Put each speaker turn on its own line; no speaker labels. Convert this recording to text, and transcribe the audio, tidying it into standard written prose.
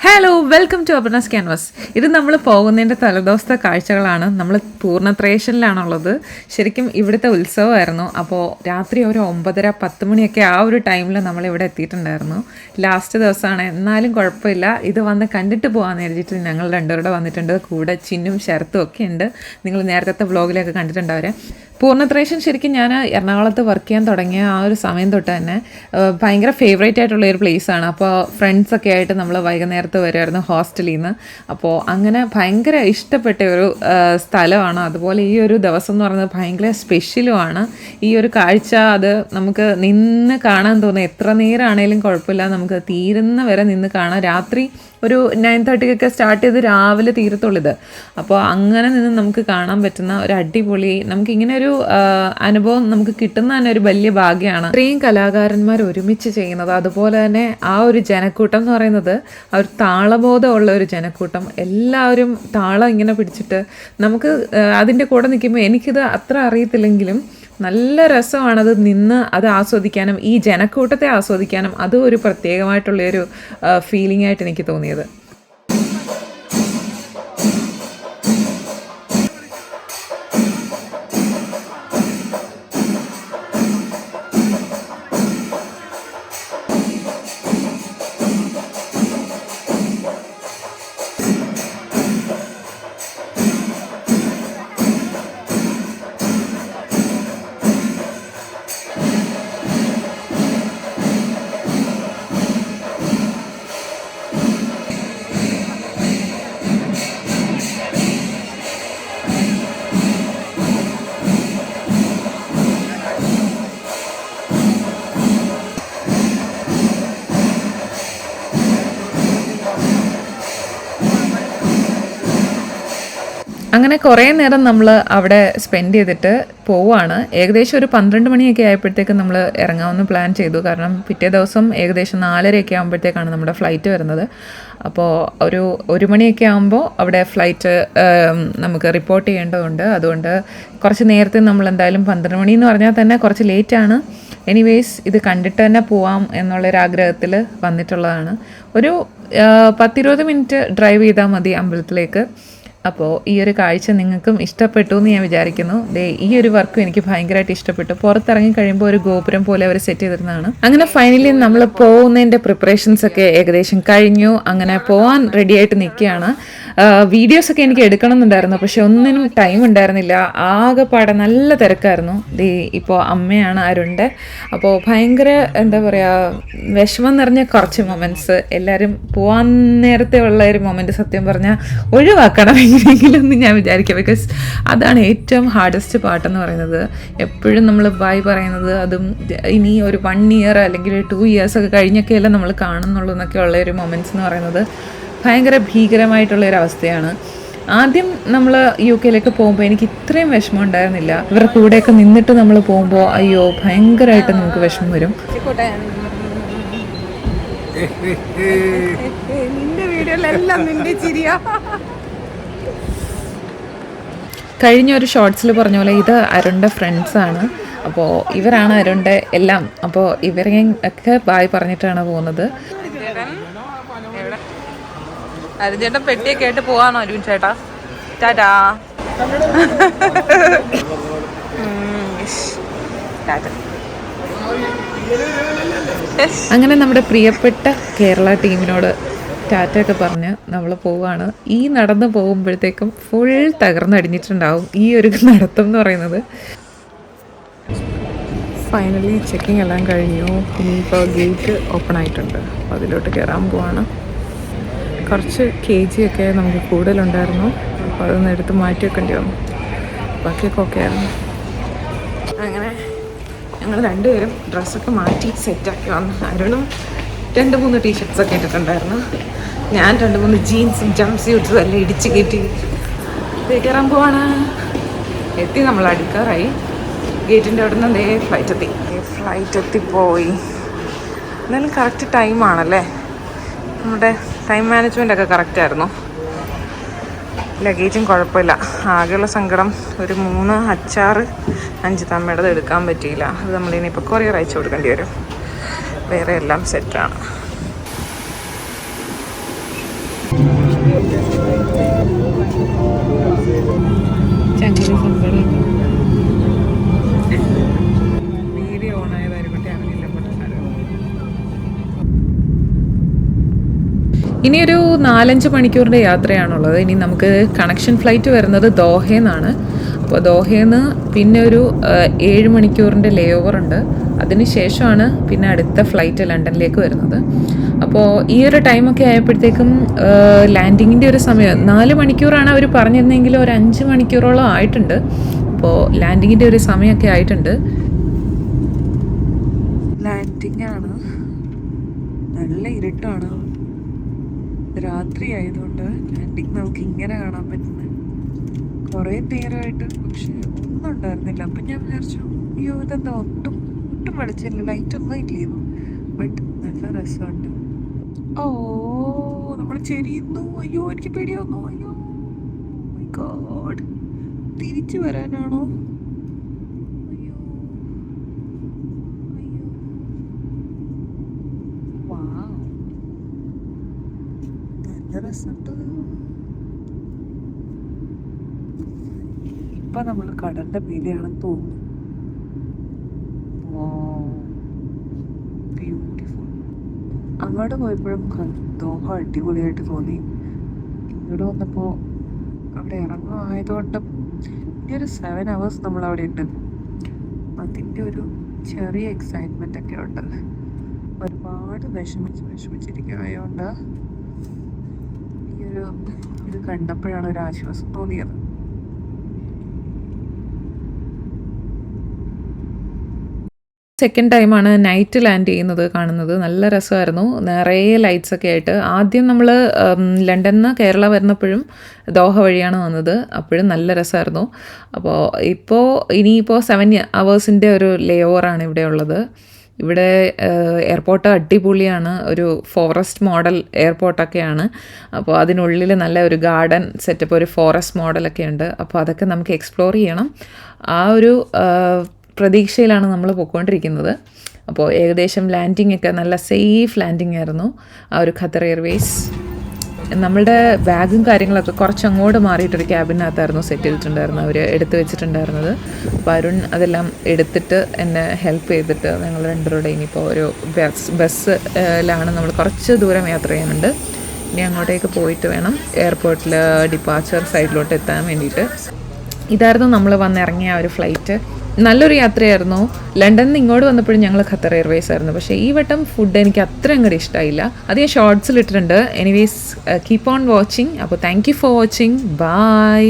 Hello welcome to Aparna's canvas. ഇത് നമ്മൾ പോകുന്നതിൻ്റെ തലേദിവസത്തെ കാഴ്ചകളാണ്. നമ്മൾ പൂർണ്ണത്രേഷനിലാണുള്ളത്. ശരിക്കും ഇവിടുത്തെ ഉത്സവമായിരുന്നു. അപ്പോൾ രാത്രി ഒരു 9:30-10 മണിയൊക്കെ ആ ഒരു ടൈമിൽ നമ്മളിവിടെ എത്തിയിട്ടുണ്ടായിരുന്നു. ലാസ്റ്റ് ദിവസമാണ്, എന്നാലും കുഴപ്പമില്ല. ഇത് വന്ന് കണ്ടിട്ട് പോകാമെന്ന് എഴുതിയിട്ട് ഞങ്ങൾ രണ്ടുപേരുടെ വന്നിട്ടുണ്ട്. കൂടെ ചിന്നും ശരത്തും ഒക്കെ ഉണ്ട്. നിങ്ങൾ നേരത്തെ വ്ളോഗിലൊക്കെ കണ്ടിട്ടുണ്ടവരെ. പൂർണ്ണത്രേഷൻ ശരിക്കും ഞാൻ എറണാകുളത്ത് വർക്ക് ചെയ്യാൻ തുടങ്ങിയ ആ ഒരു സമയം തൊട്ട് തന്നെ ഭയങ്കര ഫേവറേറ്റ് ആയിട്ടുള്ള ഒരു പ്ലേസാണ്. അപ്പോൾ ഫ്രണ്ട്സൊക്കെ ആയിട്ട് നമ്മൾ വൈകുന്നേരത്ത് വരുമായിരുന്നു ഹോസ്റ്റലിൽ നിന്ന്. അപ്പോൾ അങ്ങനെ ഭയങ്കര ഇഷ്ടപ്പെട്ട ഒരു സ്ഥലമാണ്. അതുപോലെ ഈ ഒരു ദിവസം എന്ന് പറയുന്നത് ഭയങ്കര സ്പെഷ്യലുമാണ്. ഈ ഒരു കാഴ്ച അത് നമുക്ക് നിന്ന് കാണാൻ തോന്നുന്നു. എത്ര നേരമാണേലും കുഴപ്പമില്ല, നമുക്ക് തീരുന്ന വരെ നിന്ന് കാണാം. രാത്രി ഒരു 9:30 സ്റ്റാർട്ട് ചെയ്ത് രാവിലെ തീരത്തുള്ളത്. അപ്പോൾ അങ്ങനെ നിന്ന് നമുക്ക് കാണാൻ പറ്റുന്ന ഒരു അടിപൊളി, നമുക്കിങ്ങനെ ഒരു അനുഭവം നമുക്ക് കിട്ടുന്ന തന്നെ ഒരു വലിയ ഭാഗ്യമാണ്. ഇത്രയും കലാകാരന്മാർ ഒരുമിച്ച് ചെയ്യുന്നത്, അതുപോലെ തന്നെ ആ ഒരു ജനക്കൂട്ടം എന്ന് പറയുന്നത് ആ ഒരു താളബോധമുള്ള ഒരു ജനക്കൂട്ടം. എല്ലാവരും താളം ഇങ്ങനെ പിടിച്ചിട്ട് നമുക്ക് അതിൻ്റെ കൂടെ നിൽക്കുമ്പോൾ എനിക്കിത് അത്ര അറിയത്തില്ലെങ്കിലും നല്ല രസമാണത് നിന്ന് അത് ആസ്വദിക്കാനും ഈ ജനക്കൂട്ടത്തെ ആസ്വദിക്കാനും. അതും ഒരു പ്രത്യേകമായിട്ടുള്ളൊരു ഫീലിംഗ് ആയിട്ട് എനിക്ക് തോന്നിയത്. അങ്ങനെ കുറേ നേരം നമ്മൾ അവിടെ സ്പെൻഡ് ചെയ്തിട്ട് പോവുകയാണ്. ഏകദേശം ഒരു 12 മണിയൊക്കെ ആയപ്പോഴത്തേക്ക് നമ്മൾ ഇറങ്ങാമെന്ന് പ്ലാൻ ചെയ്തു. കാരണം പിറ്റേ ദിവസം ഏകദേശം 4:30 ആകുമ്പോഴത്തേക്കാണ് നമ്മുടെ ഫ്ലൈറ്റ് വരുന്നത്. അപ്പോൾ ഒരു 1 മണിയൊക്കെ ആകുമ്പോൾ അവിടെ ഫ്ലൈറ്റ് നമുക്ക് റിപ്പോർട്ട് ചെയ്യേണ്ടതുണ്ട്. അതുകൊണ്ട് കുറച്ച് നേരത്തെ നമ്മൾ എന്തായാലും 12 മണി എന്ന് പറഞ്ഞാൽ തന്നെ കുറച്ച് ലേറ്റാണ്. എനിവേയ്സ് ഇത് കണ്ടിട്ട് തന്നെ പോവാം എന്നുള്ളൊരാഗ്രഹത്തിൽ വന്നിട്ടുള്ളതാണ്. ഒരു 10-20 മിനിറ്റ് ഡ്രൈവ് ചെയ്താൽ മതി അമ്പലത്തിലേക്ക്. അപ്പോൾ ഈ ഒരു കാഴ്ച നിങ്ങൾക്കും ഇഷ്ടപ്പെട്ടു എന്ന് ഞാൻ വിചാരിക്കുന്നു. ഈ ഒരു വർക്കും എനിക്ക് ഭയങ്കരമായിട്ട് ഇഷ്ടപ്പെട്ടു. പുറത്തിറങ്ങി കഴിയുമ്പോൾ ഒരു ഗോപുരം പോലെ അവർ സെറ്റ് ചെയ്തിരുന്നതാണ്. അങ്ങനെ ഫൈനലി നമ്മൾ പോകുന്നതിൻ്റെ പ്രിപ്പറേഷൻസ് ഒക്കെ ഏകദേശം കഴിഞ്ഞു. അങ്ങനെ പോകാൻ റെഡി ആയിട്ട് നിൽക്കുകയാണ്. വീഡിയോസൊക്കെ എനിക്ക് എടുക്കണമെന്നുണ്ടായിരുന്നു, പക്ഷെ ഒന്നിനും ടൈം ഉണ്ടായിരുന്നില്ല. ആകെപ്പാടെ നല്ല തിരക്കായിരുന്നു. ഇപ്പോൾ അമ്മയാണ് അരുണ്ട്. അപ്പോൾ ഭയങ്കര എന്താ പറയുക, വിഷമം നിറഞ്ഞ കുറച്ച് മൊമെൻറ്റ്സ്. എല്ലാവരും പോകാൻ നേരത്തെ ഉള്ള ഒരു മൊമെൻറ്റ് സത്യം പറഞ്ഞാൽ ഒഴിവാക്കണം എങ്ങനെയെങ്കിലും എന്ന് ഞാൻ വിചാരിക്കാം. ബിക്കോസ് അതാണ് ഏറ്റവും ഹാർഡസ്റ്റ് പാട്ടെന്ന് പറയുന്നത്. എപ്പോഴും നമ്മൾ ബൈ പറയുന്നത്, അതും ഇനി ഒരു 1 ഇയർ അല്ലെങ്കിൽ 2 ഇയേഴ്സ് ഒക്കെ കഴിഞ്ഞൊക്കെയല്ല നമ്മൾ കാണുന്നുള്ളൂ എന്നൊക്കെ ഉള്ള ഒരു മൊമെൻറ്റ്സ് എന്ന് പറയുന്നത് ഭയങ്കര ഭീകരമായിട്ടുള്ളൊരവസ്ഥയാണ്. ആദ്യം നമ്മൾ UK പോകുമ്പോൾ എനിക്ക് ഇത്രയും വിഷമം ഉണ്ടായിരുന്നില്ല. ഇവരുടെ കൂടെയൊക്കെ നിന്നിട്ട് നമ്മൾ പോകുമ്പോൾ അയ്യോ ഭയങ്കരമായിട്ട് നമുക്ക് വിഷമം വരും. നിന്റെ വീഡിയോയിലെല്ലാം നിന്റെ ചിരിയാ. കഴിഞ്ഞ ഒരു ഷോർട്സിൽ പറഞ്ഞ പോലെ ഇത് അരുണിൻ്റെ ഫ്രണ്ട്സാണ്. അപ്പോൾ ഇവരാണ് അരുണിൻ്റെ എല്ലാം. അപ്പോൾ ഇവരെയും ഒക്കെ ബായ് പറഞ്ഞിട്ടാണ് പോകുന്നത്. അരുൺ ചേട്ടൻ പെട്ടിയൊക്കെ ആയിട്ട് പോവാണോ അരുൺ ചേട്ടാ? ടാറ്റാ. അങ്ങനെ നമ്മുടെ പ്രിയപ്പെട്ട കേരള ടീമിനോട് ടാറ്റയൊക്കെ പറഞ്ഞ് നമ്മൾ പോവുകയാണ്. ഈ നടന്ന് പോകുമ്പോഴത്തേക്കും ഫുൾ തകർന്നടിഞ്ഞിട്ടുണ്ടാവും ഈ ഒരു നടത്തം എന്ന് പറയുന്നത്. ഫൈനലി ചെക്കിംഗ് എല്ലാം കഴിഞ്ഞു. ഇനിയിപ്പോൾ ഗേറ്റ് ഓപ്പൺ ആയിട്ടുണ്ട്. അപ്പോൾ അതിലോട്ട് കയറാൻ പോവാണ്. കുറച്ച് KG ഒക്കെ നമുക്ക് കൂടുതലുണ്ടായിരുന്നു. അപ്പോൾ അതൊന്ന് എടുത്ത് മാറ്റി വെക്കേണ്ടി വന്നു. ബാക്കിയൊക്കെ ഓക്കെ ആയിരുന്നു. അങ്ങനെ ഞങ്ങൾ രണ്ടുപേരും ഡ്രസ്സൊക്കെ മാറ്റി സെറ്റാക്കി വന്നു. അരുണും 2-3 ടീഷർട്ട്സൊക്കെ ഇട്ടിട്ടുണ്ടായിരുന്നു. ഞാൻ 2-3 ജീൻസും ജംപ് സ്യൂട്ട്സും എല്ലാം ഇടിച്ച് കയറ്റി കയറാൻ പോവാണ്. എത്തി, നമ്മൾ അടുക്കാറായി. ഗേറ്റിൻ്റെ അവിടെ നിന്ന് ഫ്ലൈറ്റ് എത്തിപ്പോയി. എന്നാലും കറക്റ്റ് ടൈമാണല്ലേ. നമ്മുടെ ടൈം മാനേജ്മെൻ്റ് ഒക്കെ കറക്റ്റായിരുന്നു. ലഗേജും കുഴപ്പമില്ല. ആകെയുള്ള സങ്കടം ഒരു 3 അച്ചാർ 5 തമ്മയുടേത് എടുക്കാൻ പറ്റിയില്ല. അത് നമ്മളിനിപ്പോൾ കൊറിയർ അയച്ചു കൊടുക്കേണ്ടി വരും. വേറെ എല്ലാം സെറ്റാണ്. ചങ്കര സങ്കടം വീഡിയോ ഓണായതായിരിക്കട്ടെ അറിയില്ല. ഇനിയൊരു 4-5 മണിക്കൂറിൻ്റെ യാത്രയാണുള്ളത്. ഇനി നമുക്ക് കണക്ഷൻ ഫ്ലൈറ്റ് വരുന്നത് ദോഹയിൽ നിന്നാണ്. അപ്പോൾ ദോഹയിൽ നിന്ന് പിന്നെ ഒരു 7 മണിക്കൂറിൻ്റെ ലേ ഓവർ ഉണ്ട്. അതിന് ശേഷമാണ് പിന്നെ അടുത്ത ഫ്ലൈറ്റ് ലണ്ടനിലേക്ക് വരുന്നത്. അപ്പോൾ ഈ ഒരു ടൈമൊക്കെ ആയപ്പോഴത്തേക്കും ലാൻഡിങ്ങിൻ്റെ ഒരു സമയം 4 മണിക്കൂറാണ് അവർ പറഞ്ഞിരുന്നെങ്കിൽ ഒരു 5 മണിക്കൂറോളം ആയിട്ടുണ്ട്. അപ്പോൾ ലാൻഡിങ്ങിൻ്റെ ഒരു സമയമൊക്കെ ആയിട്ടുണ്ട്. ലാൻഡിങ് ആണ്, നല്ല ഇരുട്ടാണ്, രാത്രി ആയതുകൊണ്ട് ലാൻഡിങ് നമുക്ക് ഇങ്ങനെ കാണാൻ പറ്റുന്നത്. കുറേ നേരമായിട്ട് പക്ഷെ ഒന്നും ഉണ്ടായിരുന്നില്ല. അപ്പം ഞാൻ വിചാരിച്ചു അയ്യോ ഇതെന്താ ഒട്ടും വെളിച്ചില്ല, ലൈറ്റൊന്നും ഇല്ലായിരുന്നു. ബട്ട് നല്ല രസമുണ്ട്. ഓ നമ്മൾ ചെരിയുന്നു, അയ്യോ എനിക്ക് പേടിയാവുന്നു, അയ്യോ മൈ ഗോഡ്, തിരിച്ചു വരാനാണോ? അയ്യോ അയ്യോ വാവ്, നല്ല രസമുണ്ട്. ഇപ്പം നമ്മൾ കടലിൻ്റെ മീതെയാണെന്ന് തോന്നുന്നു. ബ്യൂട്ടിഫുൾ. അങ്ങോട്ട് പോയപ്പോഴും ദോഹ അടിപൊളിയായിട്ട് തോന്നി. ഇങ്ങോട്ട് വന്നപ്പോൾ അവിടെ ഇറങ്ങുമായതുകൊണ്ടും ഇനി ഒരു 7 hours നമ്മളവിടെ ഉണ്ട്. അതിൻ്റെ ഒരു ചെറിയ എക്സൈറ്റ്മെൻ്റ് ഒക്കെ ഉണ്ട്. ഒരുപാട് വിഷമിച്ചിരിക്കുകയായതുകൊണ്ട് ഈ ഒരു ഇത് കണ്ടപ്പോഴാണ് ഒരു ആശ്വാസം തോന്നിയത്. സെക്കൻഡ് ടൈമാണ് നൈറ്റ് ലാൻഡ് ചെയ്യുന്നത് കാണുന്നത്. നല്ല രസമായിരുന്നു, നിറയെ ലൈറ്റ്സ് ഒക്കെ ആയിട്ട്. ആദ്യം നമ്മൾ ലണ്ടനിൽ നിന്ന് കേരള വരുന്നപ്പോഴും ദോഹ വഴിയാണ് വന്നത്, അപ്പോഴും നല്ല രസമായിരുന്നു. അപ്പോൾ ഇനിയിപ്പോൾ 7 hours ഒരു ലേ ഓവറാണ് ഇവിടെ ഉള്ളത്. ഇവിടെ എയർപോർട്ട് അടിപൊളിയാണ്, ഒരു ഫോറസ്റ്റ് മോഡൽ എയർപോർട്ടൊക്കെയാണ്. അപ്പോൾ അതിനുള്ളിൽ നല്ല ഒരു ഗാർഡൻ സെറ്റപ്പ്, ഒരു ഫോറസ്റ്റ് മോഡലൊക്കെ ഉണ്ട്. അപ്പോൾ അതൊക്കെ നമുക്ക് എക്സ്പ്ലോർ ചെയ്യണം. ആ ഒരു പ്രതീക്ഷയിലാണ് നമ്മൾ പോയിക്കൊണ്ടിരിക്കുന്നത്. അപ്പോൾ ഏകദേശം ലാൻഡിങ് ഒക്കെ നല്ല സേഫ് ലാൻഡിങ് ആയിരുന്നു. ആ ഒരു ഖത്തർ എയർവേസ്. നമ്മളുടെ ബാഗും കാര്യങ്ങളൊക്കെ കുറച്ച് അങ്ങോട്ട് മാറിയിട്ടൊരു ക്യാബിനകത്തായിരുന്നു സെറ്റ് ചെയ്തിട്ടുണ്ടായിരുന്നു, അവർ എടുത്ത് വെച്ചിട്ടുണ്ടായിരുന്നത്. അപ്പോൾ അരുൺ അതെല്ലാം എടുത്തിട്ട് എന്നെ ഹെൽപ്പ് ചെയ്തിട്ട് ഞങ്ങൾ രണ്ടുപേരുടെ ഇനിയിപ്പോൾ ഒരു ബസ്സിലാണ് നമ്മൾ കുറച്ച് ദൂരം യാത്ര ചെയ്യാനുണ്ട്. ഇനി അങ്ങോട്ടേക്ക് പോയിട്ട് വേണം എയർപോർട്ടിൽ ഡിപ്പാച്ചർ സൈഡിലോട്ട് എത്താൻ വേണ്ടിയിട്ട്. ഇതായിരുന്നു നമ്മൾ വന്നിറങ്ങിയ ഒരു ഫ്ലൈറ്റ്. നല്ലൊരു യാത്രയായിരുന്നു. ലണ്ടനിൽ നിന്ന് ഇങ്ങോട്ട് വന്നപ്പോഴും ഞങ്ങൾ ഖത്തർ എയർവേസ് ആയിരുന്നു. പക്ഷേ ഈ വട്ടം ഫുഡ് എനിക്ക് അത്ര അങ്ങോട്ട് ഇഷ്ടമായില്ല. അത് ഞാൻ ഷോർട്സിൽ ഇട്ടിട്ടുണ്ട്. Anyways keep on watching. അപ്പോൾ thank you for watching. By.